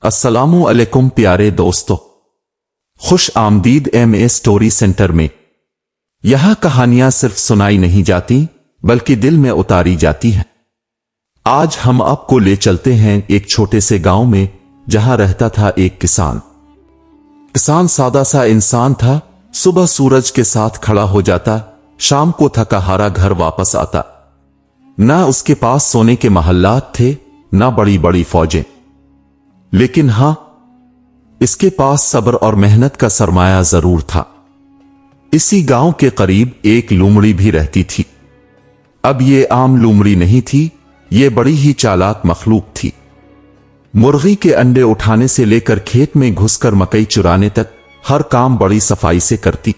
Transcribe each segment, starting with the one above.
अस्सलामु अलैकुम प्यारे दोस्तों, खुश आमदीद एमए स्टोरी सेंटर में। यहां कहानियां सिर्फ सुनाई नहीं जाती बल्कि दिल में उतारी जाती हैं। आज हम आपको ले चलते हैं एक छोटे से गांव में जहां रहता था एक किसान। किसान सादा सा इंसान था। सुबह सूरज के साथ खड़ा हो जाता, शाम को थका हारा घर वापस आता। ना उसके पास सोने के महल्लात थे, ना बड़ी बड़ी फौजें, लेकिन हां, इसके पास सब्र और मेहनत का सरमाया जरूर था। इसी गांव के करीब एक लोमड़ी भी रहती थी। अब ये आम लोमड़ी नहीं थी, ये बड़ी ही चालाक मखलूक थी। मुर्गी के अंडे उठाने से लेकर खेत में घुसकर मकई चुराने तक हर काम बड़ी सफाई से करती।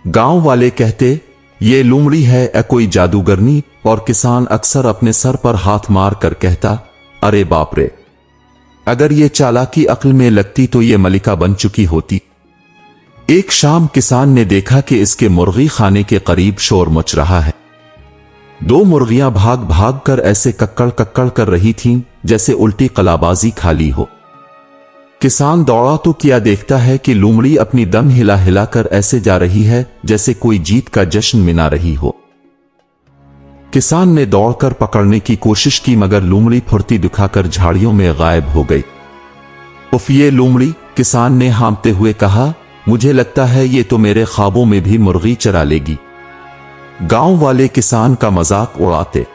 गांव वाले कहते ये लोमड़ी है कोई जादूगरनी, और किसान अक्सर अपने सर पर हाथ मार कर कहता, अरे बाप रे, अगर ये चालाकी अक्ल में लगती तो ये मलिका बन चुकी होती। एक शाम किसान ने देखा कि इसके मुर्गी खाने के करीब शोर मच रहा है। दो मुर्गियां भाग भाग कर ऐसे कक्कड़ कक्कड़ कर रही थीं जैसे उल्टी कलाबाजी खा ली हो। किसान दौड़ा तो क्या देखता है कि लोमड़ी अपनी दम हिला हिला कर ऐसे जा रही है जैसे कोई जीत का जश्न मना रही हो। किसान ने दौड़कर पकड़ने की कोशिश की, मगर लोमड़ी फुर्ती दिखाकर झाड़ियों में गायब हो गई। उफ, ये लोमड़ी, किसान ने हांफते हुए कहा, मुझे लगता है ये तो मेरे ख्वाबों में भी मुर्गी चरा लेगी। गांव वाले किसान का मजाक उड़ाते।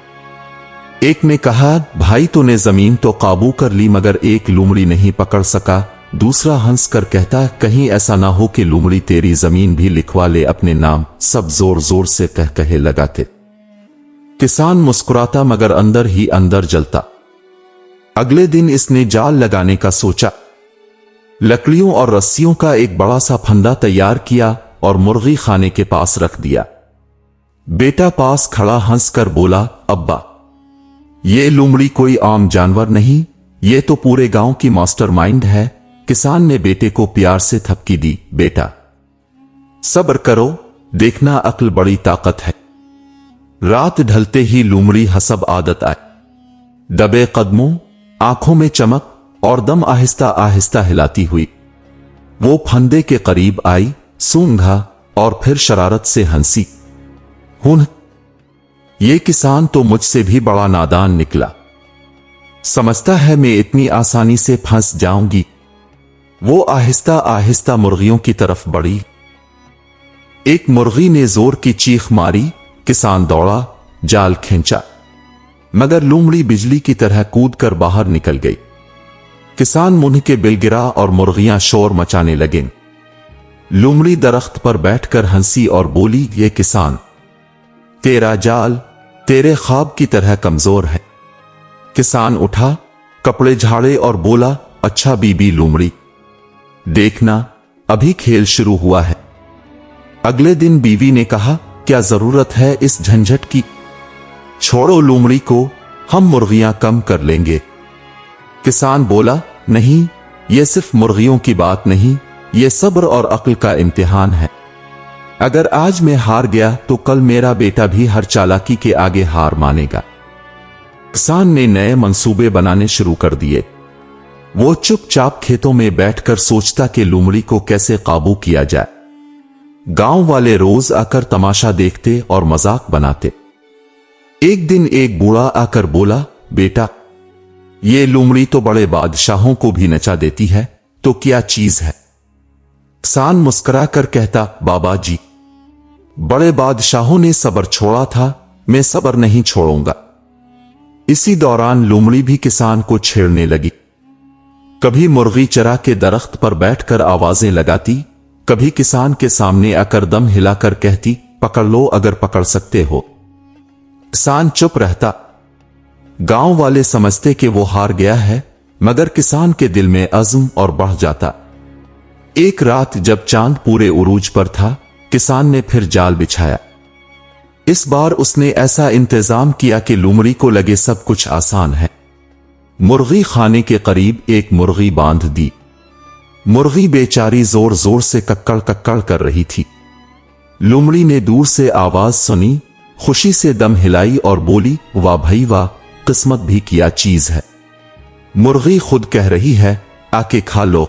एक ने कहा, भाई तूने जमीन तो काबू कर ली मगर एक लोमड़ी नहीं पकड़ सका। दूसरा हंसकर कहता, कहीं ऐसा ना हो कि लोमड़ी तेरी जमीन भी लिखवा ले अपने नाम। सब जोर जोर से कह कहे लगाते। किसान मुस्कुराता मगर अंदर ही अंदर जलता। अगले दिन इसने जाल लगाने का सोचा। लकड़ियों और रस्सियों का एक बड़ा सा फंदा तैयार किया और मुर्गी खाने के पास रख दिया। बेटा पास खड़ा हंसकर बोला, अब्बा, ये लोमड़ी कोई आम जानवर नहीं, ये तो पूरे गांव की मास्टरमाइंड है। किसान ने बेटे को प्यार से थपकी दी, बेटा सब्र करो, देखना अक्ल बड़ी ताकत है। रात ढलते ही लोमड़ी हसब आदत आई। दबे कदमों, आंखों में चमक और दम आहिस्ता आहिस्ता हिलाती हुई वो फंदे के करीब आई, सूंघा और फिर शरारत से हंसी। हुन, ये किसान तो मुझसे भी बड़ा नादान निकला, समझता है मैं इतनी आसानी से फंस जाऊंगी। वो आहिस्ता आहिस्ता मुर्गियों की तरफ बढ़ी। एक मुर्गी ने जोर की चीख मारी। किसान दौड़ा, जाल खींचा, मगर लोमड़ी बिजली की तरह कूदकर बाहर निकल गई। किसान मुंह के बिल गिरा और मुर्गियां शोर मचाने लगे। लोमड़ी दरख्त पर बैठकर हंसी और बोली, ये किसान, तेरा जाल तेरे ख्वाब की तरह कमजोर है। किसान उठा, कपड़े झाड़े और बोला, अच्छा बीबी लोमड़ी, देखना अभी खेल शुरू हुआ है। अगले दिन बीवी ने कहा, क्या जरूरत है इस झंझट की, छोड़ो लोमड़ी को, हम मुर्गियां कम कर लेंगे। किसान बोला, नहीं, यह सिर्फ मुर्गियों की बात नहीं, यह सब्र और अक्ल का इम्तिहान है। अगर आज मैं हार गया तो कल मेरा बेटा भी हर चालाकी के आगे हार मानेगा। किसान ने नए मंसूबे बनाने शुरू कर दिए। वो चुपचाप खेतों में बैठकर सोचता कि लोमड़ी को कैसे काबू किया जाए। गांव वाले रोज आकर तमाशा देखते और मजाक बनाते। एक दिन एक बूढ़ा आकर बोला, बेटा, ये लोमड़ी तो बड़े बादशाहों को भी नचा देती है, तो क्या चीज है? किसान मुस्कुरा कर कहता, बाबा जी, बड़े बादशाहों ने सब्र छोड़ा था, मैं सब्र नहीं छोड़ूंगा। इसी दौरान लोमड़ी भी किसान को छेड़ने लगी। कभी मुर्गी चरा के दरख्त पर बैठकर आवाजें लगाती, कभी किसान के सामने आकर दम हिलाकर कहती, पकड़ लो अगर पकड़ सकते हो। किसान चुप रहता। गांव वाले समझते कि वो हार गया है, मगर किसान के दिल में अज़्म और बढ़ जाता। एक रात जब चांद पूरे उरूज पर था, किसान ने फिर जाल बिछाया। इस बार उसने ऐसा इंतजाम किया कि लोमड़ी को लगे सब कुछ आसान है। मुर्गी खाने के करीब एक मुर्गी बांध दी। मुर्गी बेचारी जोर जोर से कक्कड़ कक्कड़ कर रही थी। लोमड़ी ने दूर से आवाज सुनी, खुशी से दम हिलाई और बोली, वाह भाई वाह, किस्मत भी क्या चीज है। मुर्गी खुद कह रही है आके खा लो।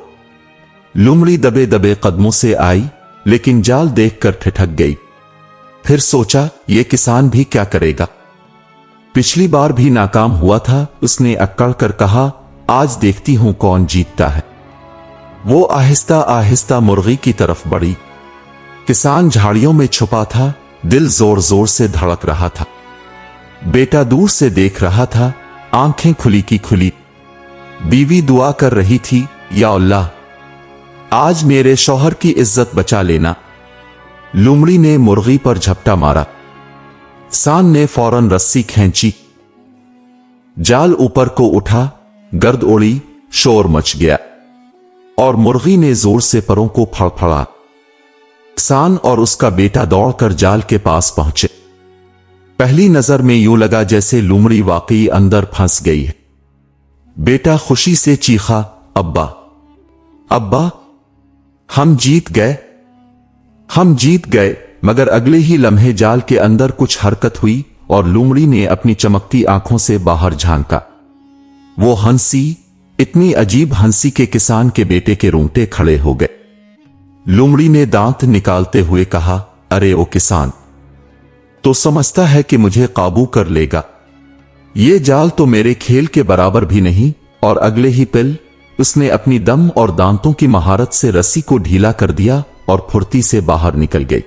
लोमड़ी दबे दबे कदमों से आई, लेकिन जाल देखकर ठिठक गई। फिर सोचा ये किसान भी क्या करेगा, पिछली बार भी नाकाम हुआ था। उसने अक्कड़ कर कहा आज देखती हूं कौन जीतता है। वो आहिस्ता आहिस्ता मुर्गी की तरफ बढ़ी। किसान झाड़ियों में छुपा था, दिल जोर जोर से धड़क रहा था। बेटा दूर से देख रहा था, आंखें खुली की खुली। बीवी दुआ कर रही थी, या अल्लाह आज मेरे शौहर की इज्जत बचा लेना। लोमड़ी ने मुर्गी पर झपटा मारा। किसान ने फौरन रस्सी खींची, जाल ऊपर को उठा, गर्द उड़ी, शोर मच गया और मुर्गी ने जोर से परों को फड़फड़ा। किसान और उसका बेटा दौड़कर जाल के पास पहुंचे। पहली नजर में यूं लगा जैसे लोमड़ी वाकई अंदर फंस गई है। बेटा खुशी से चीखा, अब्बा अब्बा हम जीत गए, हम जीत गए। मगर अगले ही लम्हे जाल के अंदर कुछ हरकत हुई और लोमड़ी ने अपनी चमकती आंखों से बाहर झांका। वो हंसी, इतनी अजीब हंसी के किसान के बेटे के रोंगटे खड़े हो गए। लोमड़ी ने दांत निकालते हुए कहा, अरे ओ किसान, तो समझता है कि मुझे काबू कर लेगा? ये जाल तो मेरे खेल के बराबर भी नहीं। और अगले ही पल उसने अपनी दम और दांतों की महारत से रस्सी को ढीला कर दिया और फुर्ती से बाहर निकल गई।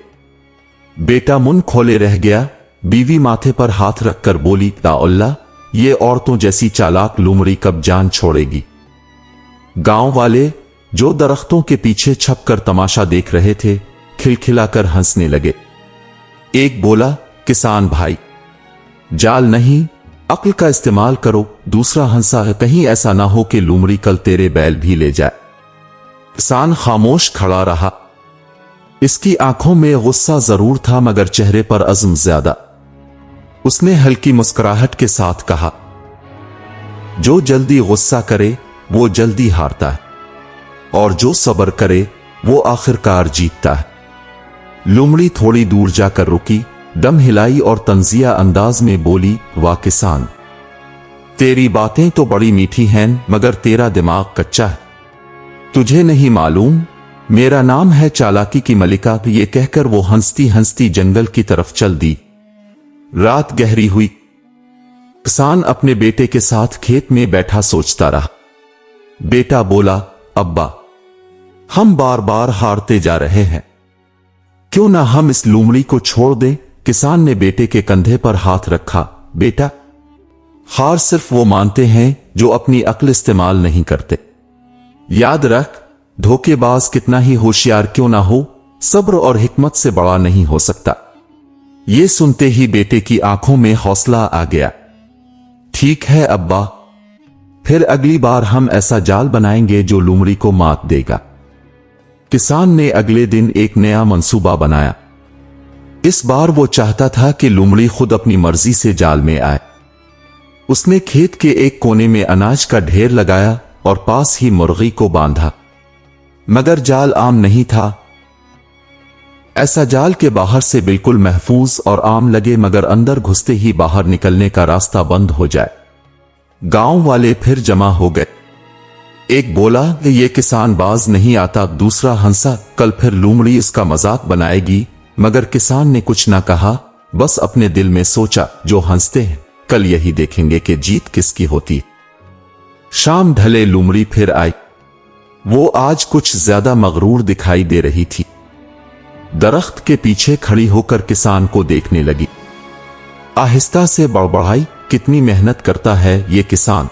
बेटा मुंह खोले रह गया। बीवी माथे पर हाथ रखकर बोली, या अल्लाह ये औरतों जैसी चालाक लोमड़ी कब जान छोड़ेगी। गांव वाले जो दरख्तों के पीछे छपकर तमाशा देख रहे थे, खिलखिलाकर हंसने लगे। एक बोला, किसान भाई जाल नहीं, अक्ल का इस्तेमाल करो। दूसरा हंसा, कहीं ऐसा ना हो कि लोमड़ी कल तेरे बैल भी ले जाए। किसान खामोश खड़ा रहा। इसकी आंखों में गुस्सा जरूर था मगर चेहरे पर अज़्म ज्यादा। उसने हल्की मुस्कुराहट के साथ कहा, जो जल्दी गुस्सा करे वो जल्दी हारता है और जो सब्र करे वो आखिरकार जीतता है। लोमड़ी थोड़ी दूर जाकर रुकी, दम हिलाई और तंजिया अंदाज में बोली, वाह किसान, तेरी बातें तो बड़ी मीठी हैं मगर तेरा दिमाग कच्चा है। तुझे नहीं मालूम मेरा नाम है चालाकी की मलिका। ये कहकर वो हंसती हंसती जंगल की तरफ चल दी। रात गहरी हुई। किसान अपने बेटे के साथ खेत में बैठा सोचता रहा। बेटा बोला, अब्बा हम बार बार हारते जा रहे हैं, क्यों ना हम इस लोमड़ी को छोड़ दें। किसान ने बेटे के कंधे पर हाथ रखा। बेटा, हार सिर्फ वो मानते हैं जो अपनी अक्ल इस्तेमाल नहीं करते। याद रख, धोखेबाज कितना ही होशियार क्यों ना हो, सब्र और हिकमत से बड़ा नहीं हो सकता। ये सुनते ही बेटे की आंखों में हौसला आ गया। ठीक है अब्बा, फिर अगली बार हम ऐसा जाल बनाएंगे जो लोमड़ी को मात देगा। किसान ने अगले दिन एक नया मंसूबा बनाया। इस बार वो चाहता था कि लोमड़ी खुद अपनी मर्जी से जाल में आए। उसने खेत के एक कोने में अनाज का ढेर लगाया और पास ही मुर्गी को बांधा। मगर जाल आम नहीं था। ऐसा जाल के बाहर से बिल्कुल महफूज और आम लगे मगर अंदर घुसते ही बाहर निकलने का रास्ता बंद हो जाए। गांव वाले फिर जमा हो गए। एक बोला कि ये किसान बाज नहीं आता। दूसरा हंसा, कल फिर लोमड़ी इसका मजाक बनाएगी। मगर किसान ने कुछ ना कहा, बस अपने दिल में सोचा, जो हंसते हैं कल यही देखेंगे कि जीत किसकी होती। शाम ढले लोमड़ी फिर आई। वो आज कुछ ज्यादा मगरूर दिखाई दे रही थी। दरख्त के पीछे खड़ी होकर किसान को देखने लगी। आहिस्ता से बड़बड़ाई, कितनी मेहनत करता है ये किसान,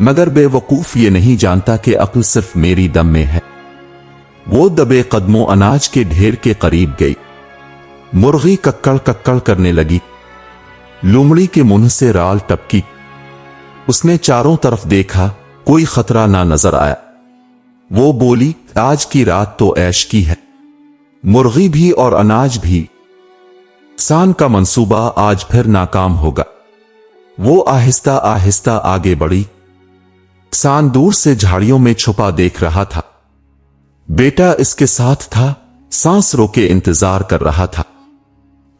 मगर बेवकूफ ये नहीं जानता कि अक्ल सिर्फ मेरी दम में है। वो दबे कदमों अनाज के ढेर के करीब गई। मुर्गी कक्कड़ कक्कड़ करने लगी। लोमड़ी के मुंह से राल टपकी। उसने चारों तरफ देखा, कोई खतरा ना नजर आया। वो बोली, आज की रात तो ऐश की है, मुर्गी भी और अनाज भी। किसान का मंसूबा आज फिर नाकाम होगा। वो आहिस्ता आहिस्ता आगे बढ़ी। किसान दूर से झाड़ियों में छुपा देख रहा था। बेटा इसके साथ था, सांस रोके इंतजार कर रहा था।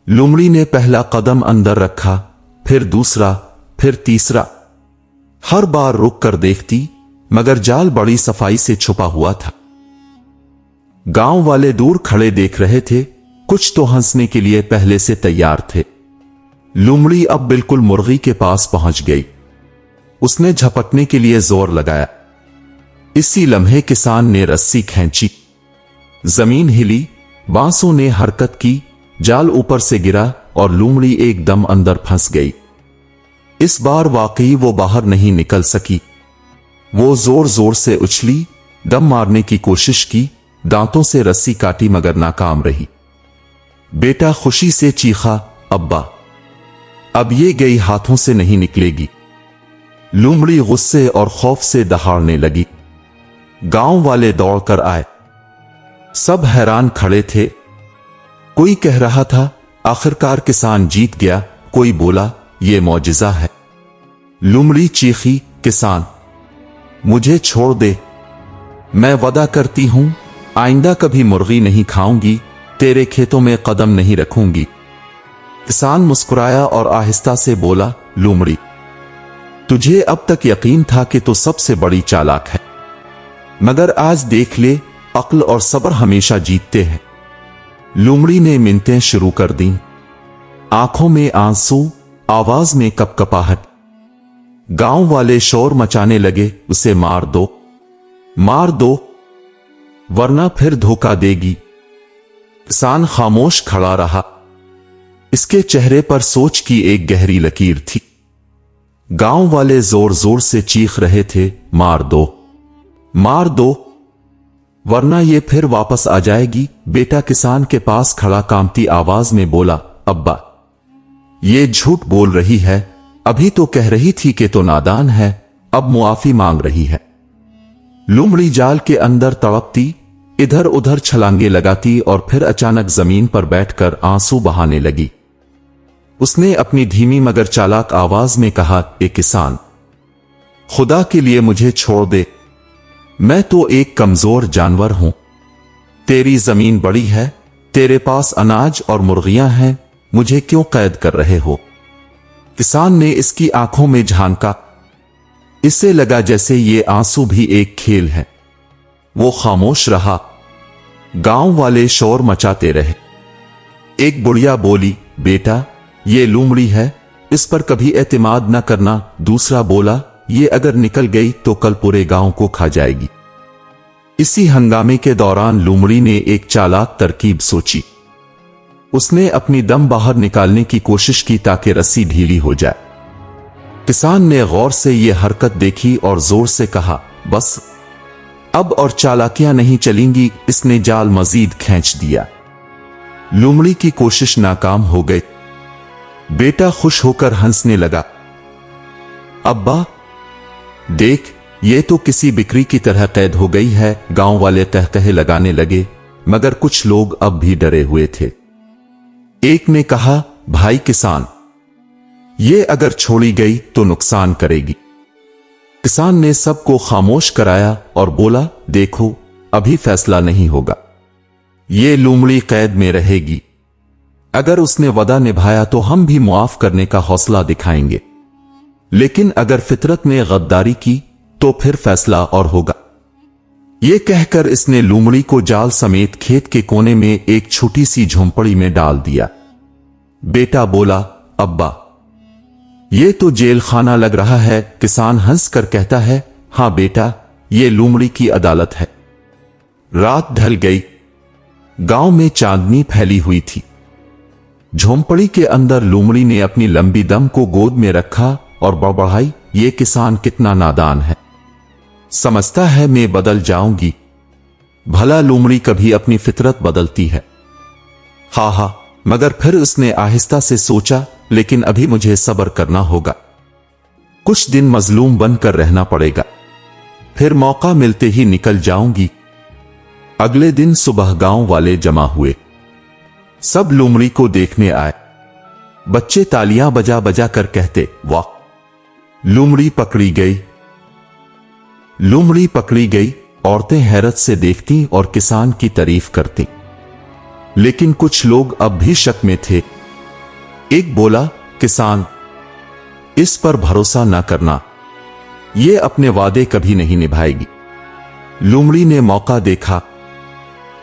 लोमड़ी ने पहला कदम अंदर रखा, फिर दूसरा, फिर तीसरा। हर बार रुक कर देखती, मगर जाल बड़ी सफाई से छुपा हुआ था। गांव वाले दूर खड़े देख रहे थे, कुछ तो हंसने के लिए पहले से तैयार थे। लोमड़ी अब बिल्कुल मुर्गी के पास पहुंच गई। उसने झपटने के लिए जोर लगाया। इसी लम्हे किसान ने रस्सी खींची, जमीन हिली, बांसों ने हरकत की, जाल ऊपर से गिरा और लोमड़ी एकदम अंदर फंस गई। इस बार वाकई वो बाहर नहीं निकल सकी। वो जोर जोर से उछली, दम मारने की कोशिश की, दांतों से रस्सी काटी मगर नाकाम रही। बेटा खुशी से चीखा, अब्बा, अब ये गई हाथों से नहीं निकलेगी। लोमड़ी गुस्से और खौफ से दहाड़ने लगी। गांव वाले दौड़कर आए। सब हैरान खड़े थे। कोई कह रहा था, आखिरकार किसान जीत गया। कोई बोला, ये मौजिजा है। लोमड़ी चीखी, किसान, मुझे छोड़ दे। मैं वादा करती हूं, आइंदा कभी मुर्गी नहीं खाऊंगी, तेरे खेतों में कदम नहीं रखूंगी। किसान मुस्कुराया और आहिस्ता से बोला, लोमड़ी, तुझे अब तक यकीन था कि तू सबसे बड़ी चालाक है, मगर आज देख ले, अक्ल और सब्र हमेशा जीतते हैं। लोमड़ी ने मिन्नतें शुरू कर दी, आंखों में आंसू, आवाज में कपकपाहट। गांव वाले शोर मचाने लगे, उसे मार दो, मार दो, वरना फिर धोखा देगी। किसान खामोश खड़ा रहा। इसके चेहरे पर सोच की एक गहरी लकीर थी। गांव वाले जोर जोर से चीख रहे थे, मार दो, मार दो, वरना ये फिर वापस आ जाएगी। बेटा किसान के पास खड़ा कांपती आवाज में बोला, अब्बा, ये झूठ बोल रही है। अभी तो कह रही थी कि तो नादान है, अब मुआफी मांग रही है। लोमड़ी जाल के अंदर तड़पती, इधर उधर छलांगे लगाती और फिर अचानक जमीन पर बैठकर आंसू बहाने लगी। उसने अपनी धीमी मगर चालाक आवाज में कहा, ए किसान, खुदा के लिए मुझे छोड़ दे। मैं तो एक कमजोर जानवर हूं। तेरी जमीन बड़ी है, तेरे पास अनाज और मुर्गियां हैं, मुझे क्यों कैद कर रहे हो? किसान ने इसकी आंखों में झांका। इसे लगा जैसे ये आंसू भी एक खेल है। वो खामोश रहा। गांव वाले शोर मचाते रहे। एक बुढ़िया बोली, बेटा, ये लोमड़ी है, इस पर कभी एतमाद न करना। दूसरा बोला, ये अगर निकल गई तो कल पूरे गांव को खा जाएगी। इसी हंगामे के दौरान लोमड़ी ने एक चालाक तरकीब सोची। उसने अपनी दम बाहर निकालने की कोशिश की ताकि रस्सी ढीली हो जाए। किसान ने गौर से यह हरकत देखी और जोर से कहा, बस अब और चालाकियां नहीं चलेंगी। इसने जाल मजीद खींच दिया। लोमड़ी की कोशिश नाकाम हो गई। बेटा खुश होकर हंसने लगा, अब्बा देख, ये तो किसी बिक्री की तरह कैद हो गई है। गांव वाले तहतहे लगाने लगे, मगर कुछ लोग अब भी डरे हुए थे। एक ने कहा, भाई किसान, ये अगर छोड़ी गई तो नुकसान करेगी। किसान ने सबको खामोश कराया और बोला, देखो, अभी फैसला नहीं होगा। ये लोमड़ी कैद में रहेगी। अगर उसने वादा निभाया तो हम भी मुआफ करने का हौसला दिखाएंगे, लेकिन अगर फितरत ने गद्दारी की तो फिर फैसला और होगा। ये कहकर इसने लोमड़ी को जाल समेत खेत के कोने में एक छोटी सी झोंपड़ी में डाल दिया। बेटा बोला, अब्बा, ये तो जेल खाना लग रहा है। किसान हंसकर कहता है, हां बेटा, ये लोमड़ी की अदालत है। रात ढल गई। गांव में चांदनी फैली हुई थी। झोंपड़ी के अंदर लोमड़ी ने अपनी लंबी दम को गोद में रखा और बड़बड़ाई, ये किसान कितना नादान है, समझता है मैं बदल जाऊंगी। भला लोमड़ी कभी अपनी फितरत बदलती है? हा, मगर फिर उसने आहिस्ता से सोचा, लेकिन अभी मुझे सब्र करना होगा। कुछ दिन मजलूम बनकर रहना पड़ेगा, फिर मौका मिलते ही निकल जाऊंगी। अगले दिन सुबह गांव वाले जमा हुए। सब लोमड़ी को देखने आए। बच्चे तालियां बजा बजा कर कहते, वाह, लोमड़ी पकड़ी गई, लोमड़ी पकड़ी गई। औरतें हैरत से देखती और किसान की तारीफ करती। लेकिन कुछ लोग अब भी शक में थे। एक बोला, किसान, इस पर भरोसा न करना, ये अपने वादे कभी नहीं निभाएगी। लोमड़ी ने मौका देखा।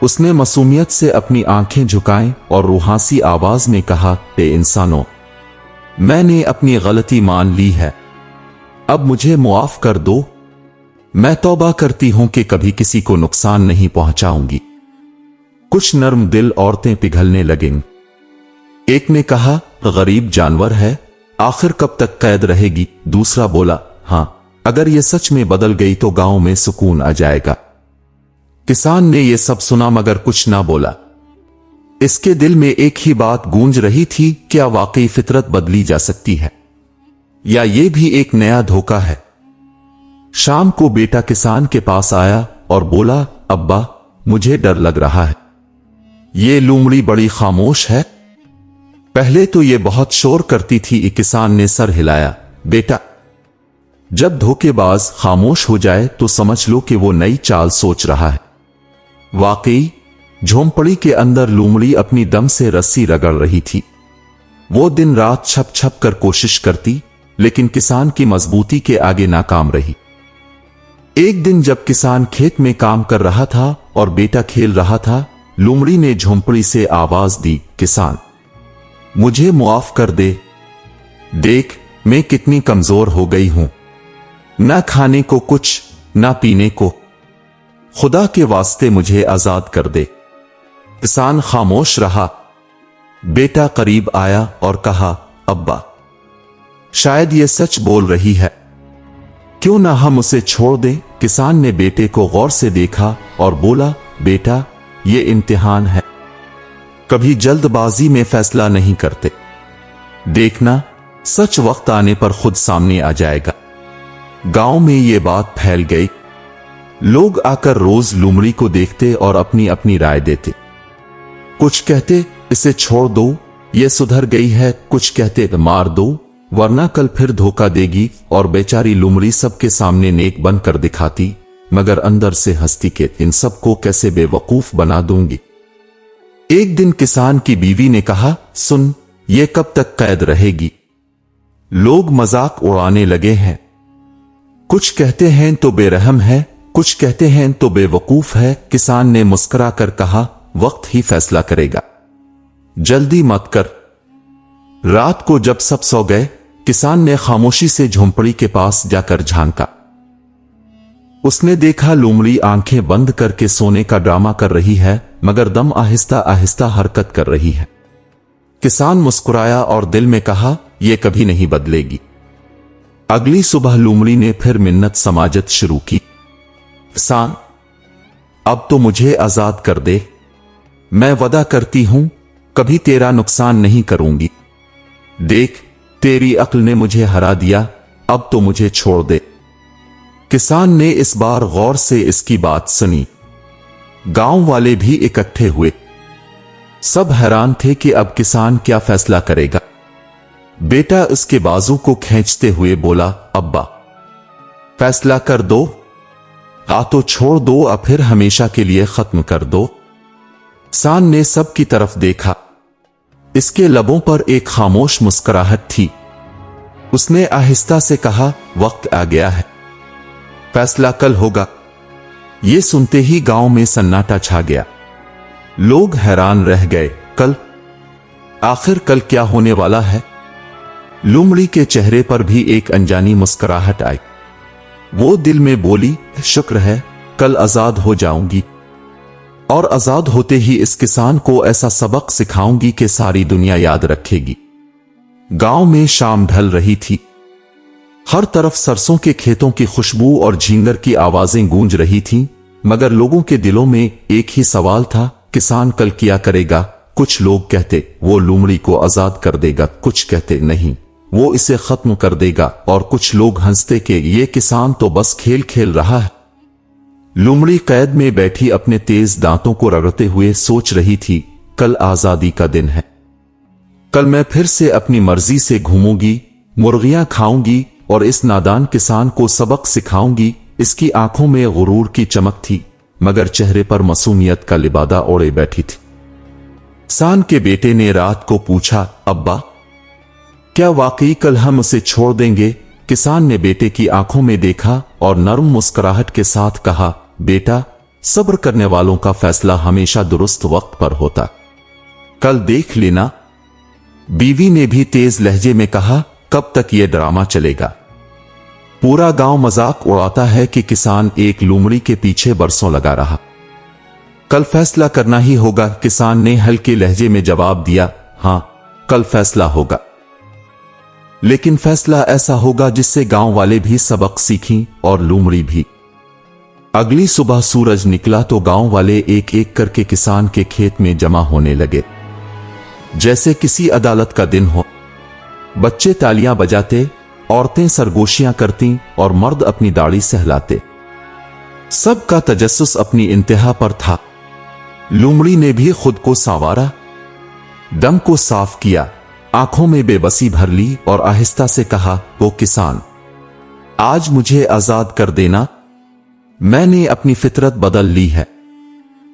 उसने मासूमियत से अपनी आंखें झुकाएं और रूहासी आवाज में कहा, ए इंसानों, मैंने अपनी गलती मान ली है, अब मुझे मुआफ कर दो। मैं तौबा करती हूं कि कभी किसी को नुकसान नहीं पहुंचाऊंगी। कुछ नर्म दिल औरतें पिघलने लगेंगी। एक ने कहा, गरीब जानवर है, आखिर कब तक कैद रहेगी। दूसरा बोला, हां, अगर ये सच में बदल गई तो गांव में सुकून आ जाएगा। किसान ने यह सब सुना मगर कुछ ना बोला। इसके दिल में एक ही बात गूंज रही थी, क्या वाकई फितरत बदली जा सकती है, या ये भी एक नया धोखा है। शाम को बेटा किसान के पास आया और बोला, अब्बा, मुझे डर लग रहा है। ये लोमड़ी बड़ी खामोश है, पहले तो ये बहुत शोर करती थी। किसान ने सर हिलाया। बेटा, जब धोखेबाज खामोश हो जाए तो समझ लो कि वो नई चाल सोच रहा है। वाकई झोंपड़ी के अंदर लोमड़ी अपनी दम से रस्सी रगड़ रही थी। वो दिन रात छप छप कर कोशिश करती, लेकिन किसान की मजबूती के आगे नाकाम रही। एक दिन जब किसान खेत में काम कर रहा था और बेटा खेल रहा था, लोमड़ी ने झोंपड़ी से आवाज दी, किसान, मुझे मुआफ कर दे। देख, मैं कितनी कमजोर हो गई हूं, ना खाने को कुछ, ना पीने को। खुदा के वास्ते मुझे आजाद कर दे। किसान खामोश रहा। बेटा करीब आया और कहा, अब्बा, शायद ये सच बोल रही है, क्यों ना हम उसे छोड़ दें। किसान ने बेटे को गौर से देखा और बोला, बेटा, ये इम्तिहान है, कभी जल्दबाजी में फैसला नहीं करते। देखना, सच वक्त आने पर खुद सामने आ जाएगा। गांव में ये बात फैल गई। लोग आकर रोज लोमड़ी को देखते और अपनी अपनी राय देते। कुछ कहते, इसे छोड़ दो, ये सुधर गई है। कुछ कहते, मार दो, वरना कल फिर धोखा देगी। और बेचारी लोमड़ी सबके सामने नेक बनकर दिखाती, मगर अंदर से हंसती के इन सबको कैसे बेवकूफ बना दूंगी। एक दिन किसान की बीवी ने कहा, सुन, ये कब तक कैद रहेगी? लोग मजाक उड़ाने लगे हैं। कुछ कहते हैं तो बेरहम है, कुछ कहते हैं तो बेवकूफ है। किसान ने मुस्कुरा कर कहा, वक्त ही फैसला करेगा, जल्दी मत कर। रात को जब सब सो गए, किसान ने खामोशी से झोंपड़ी के पास जाकर झांका। उसने देखा लोमड़ी आंखें बंद करके सोने का ड्रामा कर रही है, मगर दम आहिस्ता आहिस्ता हरकत कर रही है। किसान मुस्कुराया और दिल में कहा, यह कभी नहीं बदलेगी। अगली सुबह लोमड़ी ने फिर मिन्नत समाजत शुरू की। किसान, अब तो मुझे आजाद कर दे। मैं वादा करती हूं, कभी तेरा नुकसान नहीं करूंगी। देख, तेरी अक्ल ने मुझे हरा दिया, अब तो मुझे छोड़ दे। किसान ने इस बार गौर से इसकी बात सुनी। गांव वाले भी इकट्ठे हुए। सब हैरान थे कि अब किसान क्या फैसला करेगा। बेटा उसके बाजू को खींचते हुए बोला, अब्बा, फैसला कर दो, आ तो छोड़ दो, अब फिर हमेशा के लिए खत्म कर दो। किसान ने सब की तरफ देखा। इसके लबों पर एक खामोश मुस्कुराहट थी। उसने आहिस्ता से कहा, वक्त आ गया है, फैसला कल होगा। यह सुनते ही गांव में सन्नाटा छा गया। लोग हैरान रह गए। कल? आखिर कल क्या होने वाला है? लोमड़ी के चेहरे पर भी एक अनजानी मुस्कुराहट आई। वो दिल में बोली, शुक्र है, कल आजाद हो जाऊंगी, और आजाद होते ही इस किसान को ऐसा सबक सिखाऊंगी कि सारी दुनिया याद रखेगी। गांव में शाम ढल रही थी। हर तरफ सरसों के खेतों की खुशबू और झींगर की आवाजें गूंज रही थीं, मगर लोगों के दिलों में एक ही सवाल था, किसान कल क्या करेगा? कुछ लोग कहते, वो लोमड़ी को आजाद कर देगा, कुछ कहते, नहीं, वो इसे खत्म कर देगा, और कुछ लोग हंसते कि ये किसान तो बस खेल खेल रहा है। लोमड़ी कैद में बैठी अपने तेज दांतों को रगड़ते हुए सोच रही थी, कल आजादी का दिन है। कल मैं फिर से अपनी मर्जी से घूमूंगी, मुर्गियां खाऊंगी और इस नादान किसान को सबक सिखाऊंगी। इसकी आंखों में गुरूर की चमक थी, मगर चेहरे पर मासूमियत का लिबादा ओढ़े बैठी थी। किसान के बेटे ने रात को पूछा, अब्बा, क्या वाकई कल हम उसे छोड़ देंगे? किसान ने बेटे की आंखों में देखा और नरम मुस्कुराहट के साथ कहा, बेटा, सब्र करने वालों का फैसला हमेशा दुरुस्त वक्त पर होता, कल देख लेना। बीवी ने भी तेज लहजे में कहा, कब तक ये ड्रामा चलेगा? पूरा गांव मजाक उड़ाता है कि किसान एक लोमड़ी के पीछे बरसों लगा रहा। कल फैसला करना ही होगा, किसान ने हल्के लहजे में जवाब दिया। हां, कल फैसला होगा, लेकिन फैसला ऐसा होगा जिससे गांव वाले भी सबक सीखें और लोमड़ी भी। अगली सुबह सूरज निकला तो गांव वाले एक एक करके किसान के खेत में जमा होने लगे, जैसे किसी अदालत का दिन हो। बच्चे तालियां बजाते, औरतें सरगोशियां करती और मर्द अपनी दाढ़ी सहलाते। सबका तजस्सुस अपनी इंतहा पर था। लोमड़ी ने भी खुद को संवारा, दम को साफ किया, आंखों में बेबसी भर ली और आहिस्ता से कहा, वो किसान, आज मुझे आजाद कर देना, मैंने अपनी फितरत बदल ली है।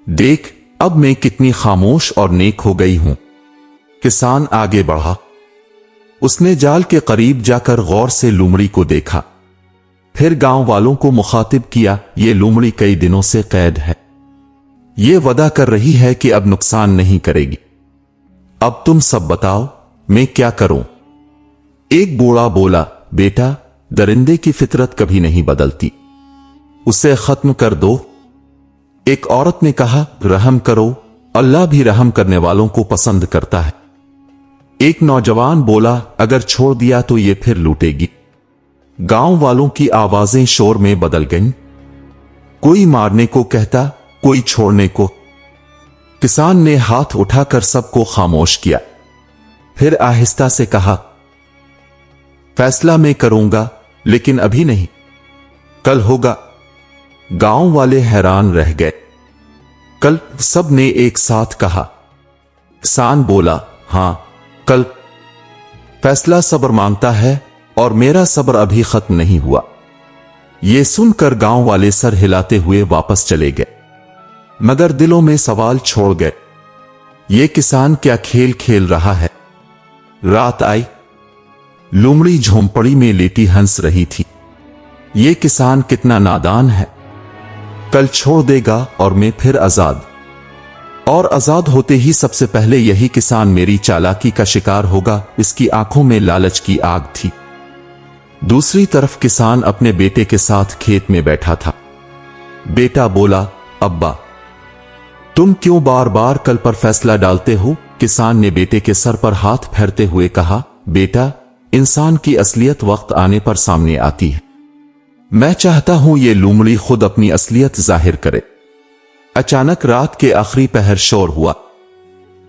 देख, अब मैं कितनी खामोश और नेक हो गई हूं। किसान आगे बढ़ा। उसने जाल के करीब जाकर गौर से लोमड़ी को देखा, फिर गांव वालों को मुखातिब किया, ये लोमड़ी कई दिनों से कैद है। ये वदा कर रही है कि अब नुकसान नहीं करेगी। अब तुम सब बताओ, मैं क्या करूं? एक बूढ़ा बोला, बेटा, दरिंदे की फितरत कभी नहीं बदलती, उसे खत्म कर दो। एक औरत ने कहा, रहम करो, अल्लाह भी रहम करने वालों को पसंद करता है। एक नौजवान बोला, अगर छोड़ दिया तो ये फिर लूटेगी। गांव वालों की आवाजें शोर में बदल गईं। कोई मारने को कहता, कोई छोड़ने को। किसान ने हाथ उठाकर सबको खामोश किया, फिर आहिस्ता से कहा, फैसला मैं करूंगा, लेकिन अभी नहीं, कल होगा। गांव वाले हैरान रह गए। कल? सब ने एक साथ कहा। किसान बोला, हां, कल। फैसला सब्र मांगता है और मेरा सब्र अभी खत्म नहीं हुआ। यह सुनकर गांव वाले सर हिलाते हुए वापस चले गए, मगर दिलों में सवाल छोड़ गए, ये किसान क्या खेल खेल रहा है? रात आई। लोमड़ी झोंपड़ी में लेटी हंस रही थी। ये किसान कितना नादान है, कल छोड़ देगा और मैं फिर आजाद। और आजाद होते ही सबसे पहले यही किसान मेरी चालाकी का शिकार होगा। इसकी आंखों में लालच की आग थी। दूसरी तरफ किसान अपने बेटे के साथ खेत में बैठा था। बेटा बोला, अब्बा, तुम क्यों बार बार कल पर फैसला डालते हो? किसान ने बेटे के सर पर हाथ फेरते हुए कहा, बेटा, इंसान की असलियत वक्त आने पर सामने आती है। मैं चाहता हूं ये लोमड़ी खुद अपनी असलियत जाहिर करे। अचानक रात के आखिरी पहर शोर हुआ।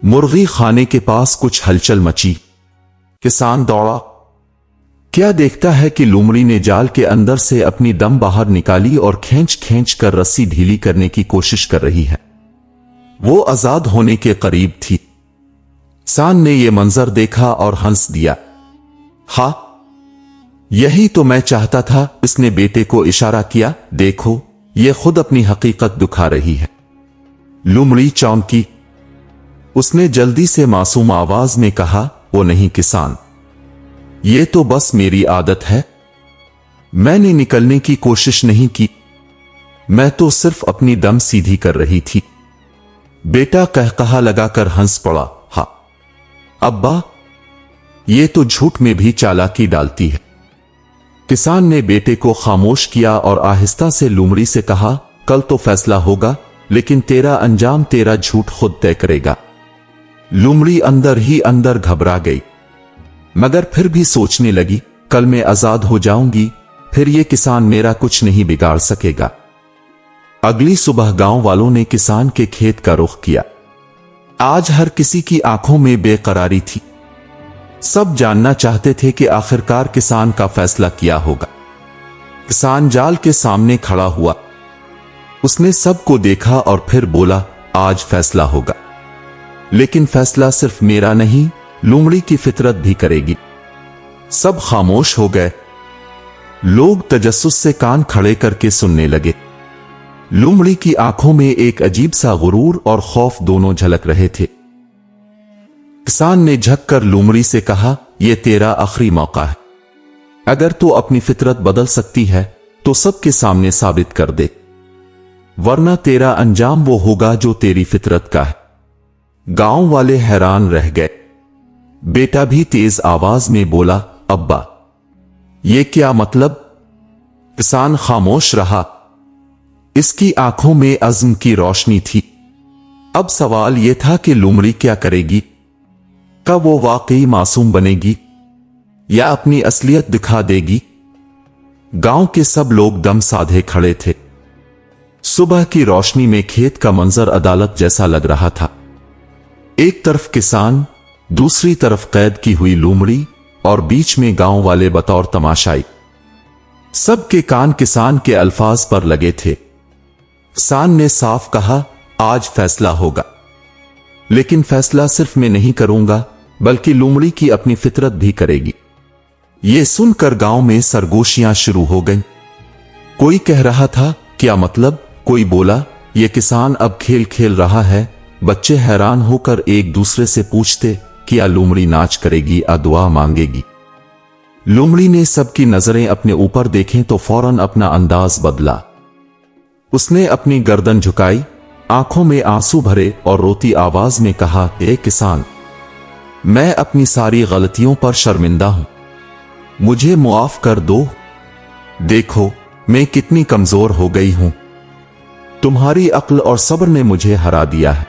मुर्गी खाने के पास कुछ हलचल मची। किसान दौड़ा। क्या देखता है कि लोमड़ी ने जाल के अंदर से अपनी दम बाहर निकाली और खींच खींच कर रस्सी ढीली करने की कोशिश कर रही है। वो आजाद होने के करीब थी। किसान ने यह मंजर देखा और हंस दिया। हा, यही तो मैं चाहता था। इसने बेटे को इशारा किया, देखो, ये खुद अपनी हकीकत दिखा रही है। लोमड़ी चौंकी। उसने जल्दी से मासूम आवाज में कहा, वो नहीं किसान, ये तो बस मेरी आदत है। मैंने निकलने की कोशिश नहीं की, मैं तो सिर्फ अपनी दम सीधी कर रही थी। बेटा कहकहा लगाकर हंस पड़ा। हा, अब्बा, ये तो झूठ में भी चालाकी डालती है। किसान ने बेटे को खामोश किया और आहिस्ता से लोमड़ी से कहा, कल तो फैसला होगा, लेकिन तेरा अंजाम तेरा झूठ खुद तय करेगा। लोमड़ी अंदर ही अंदर घबरा गई, मगर फिर भी सोचने लगी, कल मैं आजाद हो जाऊंगी, फिर ये किसान मेरा कुछ नहीं बिगाड़ सकेगा। अगली सुबह गांव वालों ने किसान के खेत का रुख किया। आज हर किसी की आंखों में बेकरारी थी। सब जानना चाहते थे कि आखिरकार किसान का फैसला क्या होगा। किसान जाल के सामने खड़ा हुआ। उसने सबको देखा और फिर बोला, आज फैसला होगा, लेकिन फैसला सिर्फ मेरा नहीं, लोमड़ी की फितरत भी करेगी। सब खामोश हो गए। लोग तजस्सुस से कान खड़े करके सुनने लगे। लोमड़ी की आंखों में एक अजीब सा गुरूर और खौफ दोनों झलक रहे थे। किसान ने झककर लोमड़ी से कहा, यह तेरा आखिरी मौका है, अगर तू अपनी फितरत बदल सकती है तो सबके सामने साबित कर दे, वरना तेरा अंजाम वो होगा जो तेरी फितरत का है। गांव वाले हैरान रह गए। बेटा भी तेज आवाज में बोला, अब्बा ये क्या मतलब? किसान खामोश रहा। इसकी आंखों में अज़्म की रोशनी थी। अब सवाल यह था कि लोमड़ी क्या करेगी? कब वो वाकई मासूम बनेगी या अपनी असलियत दिखा देगी? गांव के सब लोग दम साधे खड़े थे। सुबह की रोशनी में खेत का मंजर अदालत जैसा लग रहा था। एक तरफ किसान, दूसरी तरफ कैद की हुई लोमड़ी और बीच में गांव वाले बतौर तमाशाई। सबके कान किसान के अल्फाज पर लगे थे। किसान ने साफ कहा, आज फैसला होगा, लेकिन फैसला सिर्फ मैं नहीं करूंगा बल्कि लोमड़ी की अपनी फितरत भी करेगी। यह सुनकर गांव में सरगोशियां शुरू हो गईं। कोई कह रहा था, क्या मतलब? कोई बोला, यह किसान अब खेल खेल रहा है। बच्चे हैरान होकर एक दूसरे से पूछते, क्या लोमड़ी नाच करेगी या दुआ मांगेगी? लोमड़ी ने सबकी नजरें अपने ऊपर देखें तो फौरन अपना अंदाज बदला। उसने अपनी गर्दन झुकाई, आंखों में आंसू भरे और रोती आवाज में कहा, ए किसान, मैं अपनी सारी गलतियों पर शर्मिंदा हूं, मुझे मुआफ कर दो। देखो मैं कितनी कमजोर हो गई हूं। तुम्हारी अक्ल और सब्र ने मुझे हरा दिया है।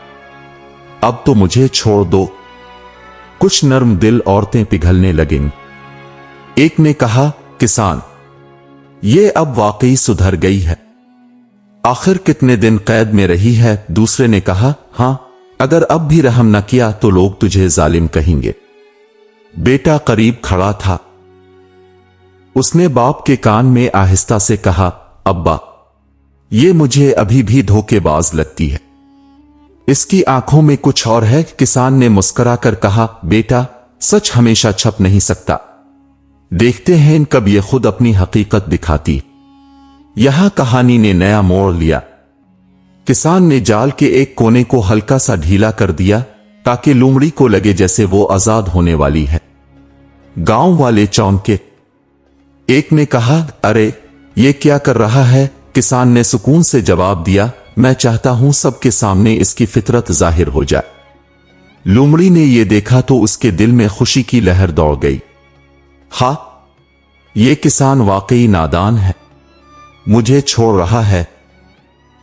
अब तो मुझे छोड़ दो। कुछ नर्म दिल औरतें पिघलने लगीं। एक ने कहा, किसान, ये अब वाकई सुधर गई है। आखिर कितने दिन कैद में रही है? दूसरे ने कहा, हां, अगर अब भी रहम न किया तो लोग तुझे जालिम कहेंगे। बेटा करीब खड़ा था। उसने बाप के कान में आहिस्ता से कहा, अब्बा, ये मुझे अभी भी धोखेबाज लगती है। इसकी आंखों में कुछ और है। किसान ने मुस्कुराकर कहा, बेटा, सच हमेशा छप नहीं सकता। देखते हैं कब ये खुद अपनी हकीकत दिखाती। यहां कहानी ने नया मोड़ लिया। किसान ने जाल के एक कोने को हल्का सा ढीला कर दिया ताकि लोमड़ी को लगे जैसे वो आजाद होने वाली है। गांव वाले चौंके। एक ने कहा, अरे ये क्या कर रहा है? किसान ने सुकून से जवाब दिया, मैं चाहता हूं सबके सामने इसकी फितरत जाहिर हो जाए। लोमड़ी ने यह देखा तो उसके दिल में खुशी की लहर दौड़ गई। हा, ये किसान वाकई नादान है, मुझे छोड़ रहा है।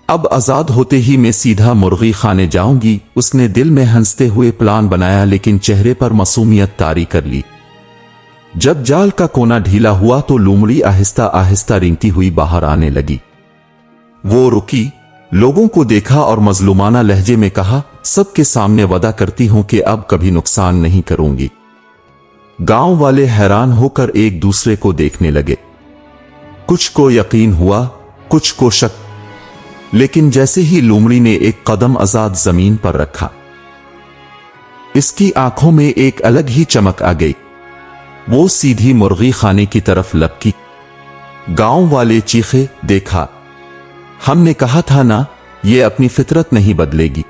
अब आजाद होते ही मैं सीधा मुर्गी खाने जाऊंगी। उसने दिल में हंसते हुए प्लान बनाया, लेकिन चेहरे पर मासूमियत तारी कर ली। जब जाल का कोना ढीला हुआ तो लोमड़ी आहिस्ता आहिस्ता रेंगती हुई बाहर आने लगी। वो रुकी, लोगों को देखा और मजलूमाना लहजे में कहा, सबके सामने वादा करती हूं कि अब कभी नुकसान नहीं करूंगी। गांव वाले हैरान होकर एक दूसरे को देखने लगे। कुछ को यकीन हुआ, कुछ को शक, लेकिन जैसे ही लोमड़ी ने एक कदम आजाद जमीन पर रखा, इसकी आंखों में एक अलग ही चमक आ गई। वो सीधी मुर्गी खाने की तरफ लपकी। गांव वाले चीखे, देखा, हमने कहा था ना, ये अपनी फितरत नहीं बदलेगी।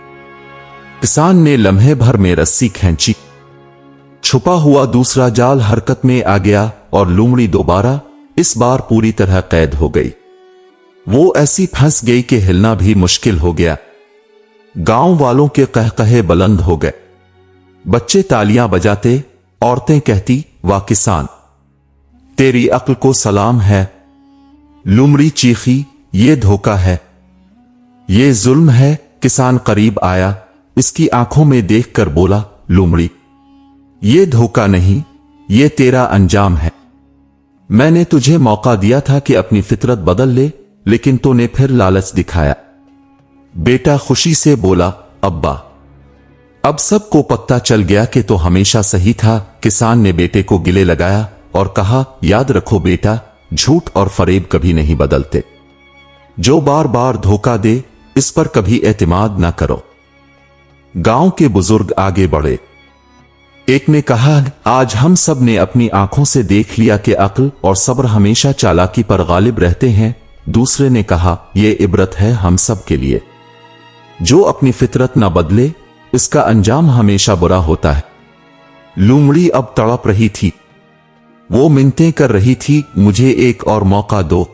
किसान ने लम्हे भर में रस्सी खींची। छुपा हुआ दूसरा जाल हरकत में आ गया और लोमड़ी दोबारा, इस बार पूरी तरह कैद हो गई। वो ऐसी फंस गई कि हिलना भी मुश्किल हो गया। गांव वालों के कहकहे बुलंद हो गए। बच्चे तालियां बजाते, औरतें कहती, वाह किसान, तेरी अक्ल को सलाम है। लोमड़ी चीखी, ये धोखा है, ये जुल्म है। किसान करीब आया, इसकी आंखों में देखकर बोला, लोमड़ी, ये धोखा नहीं, ये तेरा अंजाम है। मैंने तुझे मौका दिया था कि अपनी फितरत बदल ले, लेकिन तूने फिर लालच दिखाया। बेटा खुशी से बोला, अब्बा, अब सबको पता चल गया कि तो हमेशा सही था। किसान ने बेटे को गिले लगाया और कहा, याद रखो बेटा, झूठ और फरेब कभी नहीं बदलते। जो बार बार धोखा दे, इस पर कभी एतमाद ना करो। गांव के बुजुर्ग आगे बढ़े। एक ने कहा, आज हम सब ने अपनी आंखों से देख लिया कि अक्ल और सब्र हमेशा चालाकी पर गालिब रहते हैं। दूसरे ने कहा, यह इबरत है हम सब के लिए। जो अपनी फितरत ना बदले, इसका अंजाम हमेशा बुरा होता है। लोमड़ी अब तड़प रही थी। वो मिन्नतें कर रही थी, मुझे एक और मौका दो,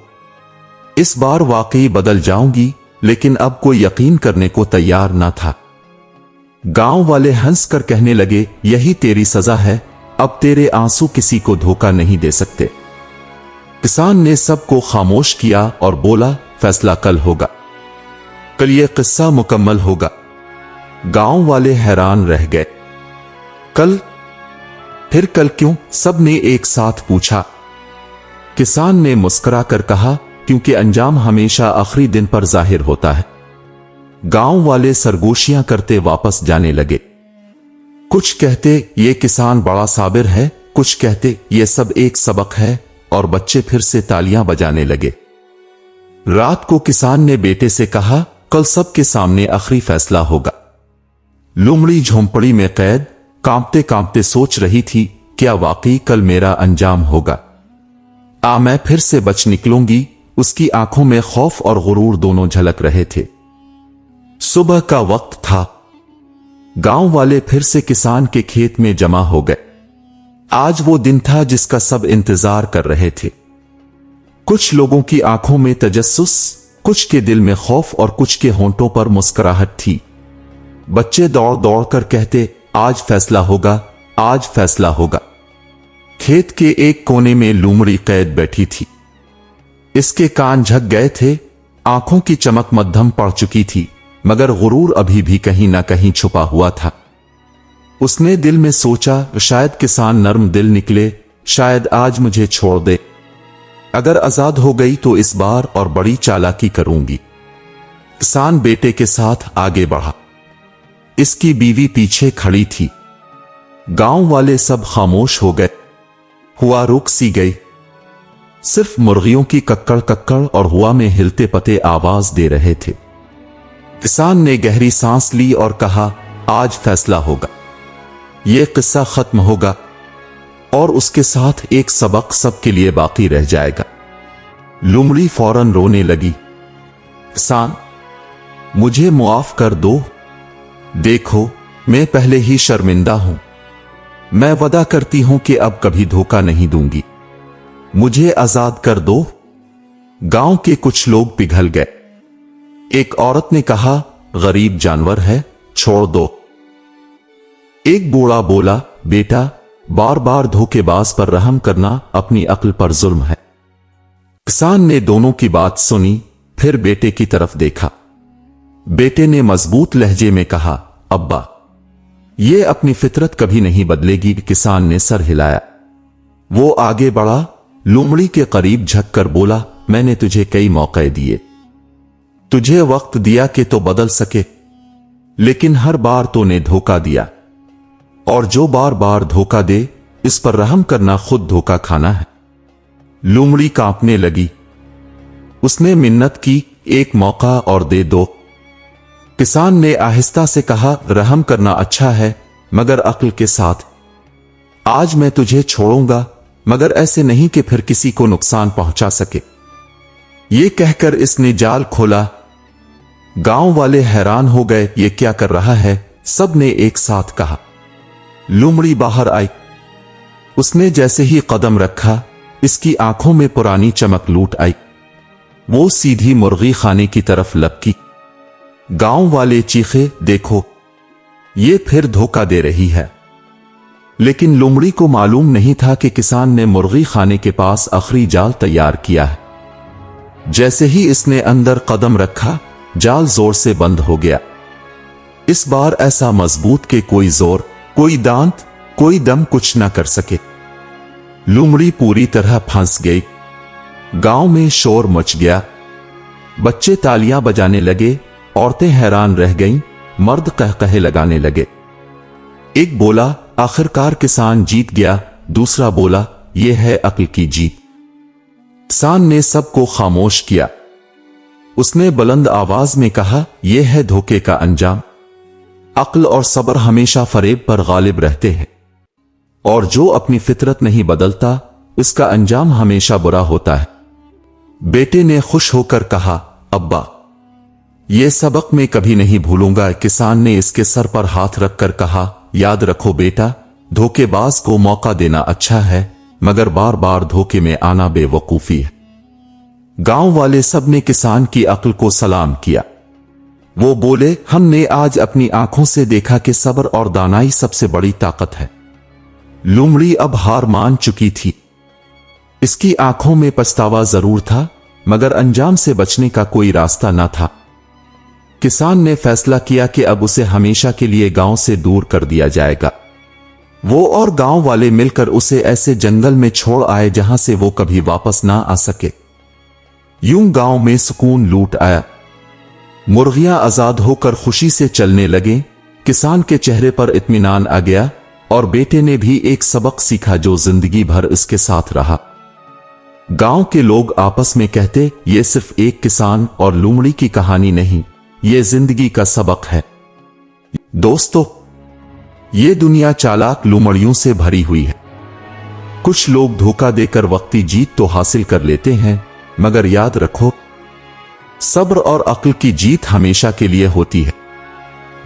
इस बार वाकई बदल जाऊंगी। लेकिन अब कोई यकीन करने को तैयार न था। गांव वाले हंसकर कहने लगे, यही तेरी सजा है, अब तेरे आंसू किसी को धोखा नहीं दे सकते। किसान ने सबको खामोश किया और बोला, फैसला कल होगा, कल ये किस्सा मुकम्मल होगा। गांव वाले हैरान रह गए। कल? फिर कल क्यों? सब ने एक साथ पूछा। किसान ने मुस्कुराकर कहा, क्योंकि अंजाम हमेशा आखिरी दिन पर जाहिर होता है। गांव वाले सरगोशियां करते वापस जाने लगे। कुछ कहते ये किसान बड़ा साबिर है, कुछ कहते ये सब एक सबक है, और बच्चे फिर से तालियां बजाने लगे। रात को किसान ने बेटे से कहा, कल सबके सामने आखिरी फैसला होगा। लोमड़ी झोंपड़ी में कैद कांपते कांपते सोच रही थी, क्या वाकई कल मेरा अंजाम होगा? मैं फिर से बच निकलूंगी? उसकी आंखों में खौफ और गुरूर दोनों झलक रहे थे। सुबह का वक्त था। गांव वाले फिर से किसान के खेत में जमा हो गए। आज वो दिन था जिसका सब इंतजार कर रहे थे। कुछ लोगों की आंखों में तजस्सुस, कुछ के दिल में खौफ और कुछ के होंठों पर मुस्कुराहट थी। बच्चे दौड़ दौड़ कर कहते, आज फैसला होगा, आज फैसला होगा। खेत के एक कोने में लोमड़ी कैद बैठी थी। इसके कान झक गए थे, आंखों की चमक मध्यम पड़ चुकी थी, मगर गुरूर अभी भी कहीं ना कहीं छुपा हुआ था। उसने दिल में सोचा, शायद किसान नर्म दिल निकले, शायद आज मुझे छोड़ दे। अगर आजाद हो गई तो इस बार और बड़ी चालाकी करूंगी। किसान बेटे के साथ आगे बढ़ा। इसकी बीवी पीछे खड़ी थी। गांव वाले सब खामोश हो गए। हुआ रुक सी गई। सिर्फ मुर्गियों की कक्कड़ कक्कड़ और हवा में हिलते पत्ते आवाज दे रहे थे। किसान ने गहरी सांस ली और कहा, आज फैसला होगा, यह किस्सा खत्म होगा और उसके साथ एक सबक सबके लिए बाकी रह जाएगा। लोमड़ी फौरन रोने लगी। किसान, मुझे मुआफ कर दो। देखो, मैं पहले ही शर्मिंदा हूं। मैं वादा करती हूं कि अब कभी धोखा नहीं दूंगी। मुझे आजाद कर दो। गांव के कुछ लोग पिघल गए। एक औरत ने कहा, गरीब जानवर है, छोड़ दो। एक बूढ़ा बोला, बेटा, बार बार धोखेबाज पर रहम करना अपनी अक्ल पर जुल्म है। किसान ने दोनों की बात सुनी, फिर बेटे की तरफ देखा। बेटे ने मजबूत लहजे में कहा, अब्बा, ये अपनी फितरत कभी नहीं बदलेगी। किसान ने सर हिलाया। वो आगे बढ़ा, लोमड़ी के करीब झुककर बोला, मैंने तुझे कई मौके दिए, तुझे वक्त दिया कि तो बदल सके, लेकिन हर बार तूने धोखा दिया। और जो बार बार धोखा दे, इस पर रहम करना खुद धोखा खाना है। लोमड़ी कांपने लगी। उसने मिन्नत की, एक मौका और दे दो। किसान ने आहिस्ता से कहा, रहम करना अच्छा है, मगर अक्ल के साथ। आज मैं तुझे छोड़ूंगा, मगर ऐसे नहीं कि फिर किसी को नुकसान पहुंचा सके। ये कहकर इसने जाल खोला। गांव वाले हैरान हो गए, ये क्या कर रहा है? सब ने एक साथ कहा। लोमड़ी बाहर आई। उसने जैसे ही कदम रखा, इसकी आंखों में पुरानी चमक लूट आई। वो सीधी मुर्गी खाने की तरफ लपकी। गांव वाले चीखे, देखो, ये फिर धोखा दे रही है। लेकिन लोमड़ी को मालूम नहीं था कि किसान ने मुर्गी खाने के पास आखिरी जाल तैयार किया है। जैसे ही इसने अंदर कदम रखा, जाल जोर से बंद हो गया। इस बार ऐसा मजबूत कि कोई जोर, कोई दांत, कोई दम कुछ न कर सके। लोमड़ी पूरी तरह फंस गई। गांव में शोर मच गया। बच्चे तालियां बजाने लगे, औरतें हैरान रह गईं, मर्द कहकहे लगाने लगे। एक बोला, आखिरकार किसान जीत गया। दूसरा बोला, यह है अक्ल की जीत। किसान ने सबको खामोश किया। उसने बुलंद आवाज में कहा, यह है धोखे का अंजाम। अक्ल और सब्र हमेशा फरेब पर गालिब रहते हैं, और जो अपनी फितरत नहीं बदलता, उसका अंजाम हमेशा बुरा होता है। बेटे ने खुश होकर कहा, अब्बा, यह सबक मैं कभी नहीं भूलूंगा। किसान ने इसके सर पर हाथ रखकर कहा, याद रखो बेटा, धोखेबाज को मौका देना अच्छा है, मगर बार बार धोखे में आना बेवकूफी है। गांव वाले सब ने किसान की अक्ल को सलाम किया। वो बोले, हमने आज अपनी आंखों से देखा कि सब्र और दानाई सबसे बड़ी ताकत है। लोमड़ी अब हार मान चुकी थी। इसकी आंखों में पछतावा जरूर था, मगर अंजाम से बचने का कोई रास्ता न था। किसान ने फैसला किया कि अब उसे हमेशा के लिए गांव से दूर कर दिया जाएगा। वो और गांव वाले मिलकर उसे ऐसे जंगल में छोड़ आए जहां से वो कभी वापस ना आ सके। यूं गांव में सुकून लूट आया। मुर्गियां आजाद होकर खुशी से चलने लगे। किसान के चेहरे पर इत्मीनान आ गया और बेटे ने भी एक सबक सीखा जो जिंदगी भर इसके साथ रहा। गांव के लोग आपस में कहते, ये सिर्फ एक किसान और लोमड़ी की कहानी नहीं, ये जिंदगी का सबक है। दोस्तों, ये दुनिया चालाक लोमड़ियों से भरी हुई है। कुछ लोग धोखा देकर वक्ती जीत तो हासिल कर लेते हैं, मगर याद रखो, सब्र और अक्ल की जीत हमेशा के लिए होती है।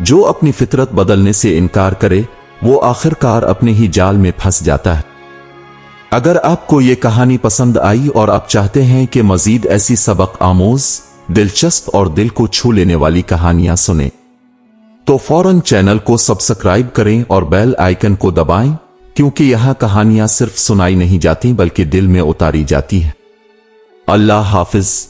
जो अपनी फितरत बदलने से इनकार करे, वो आखिरकार अपने ही जाल में फंस जाता है। अगर आपको ये कहानी पसंद आई और आप चाहते हैं कि मजीद ऐसी सबक आमोज, दिलचस्प और दिल को छू लेने वाली कहानियां सुने, तो फौरन चैनल को सब्सक्राइब करें और बेल आइकन को दबाएं, क्योंकि यहां कहानियां सिर्फ सुनाई नहीं जाती बल्कि दिल में उतारी जाती हैं। अल्लाह हाफिज।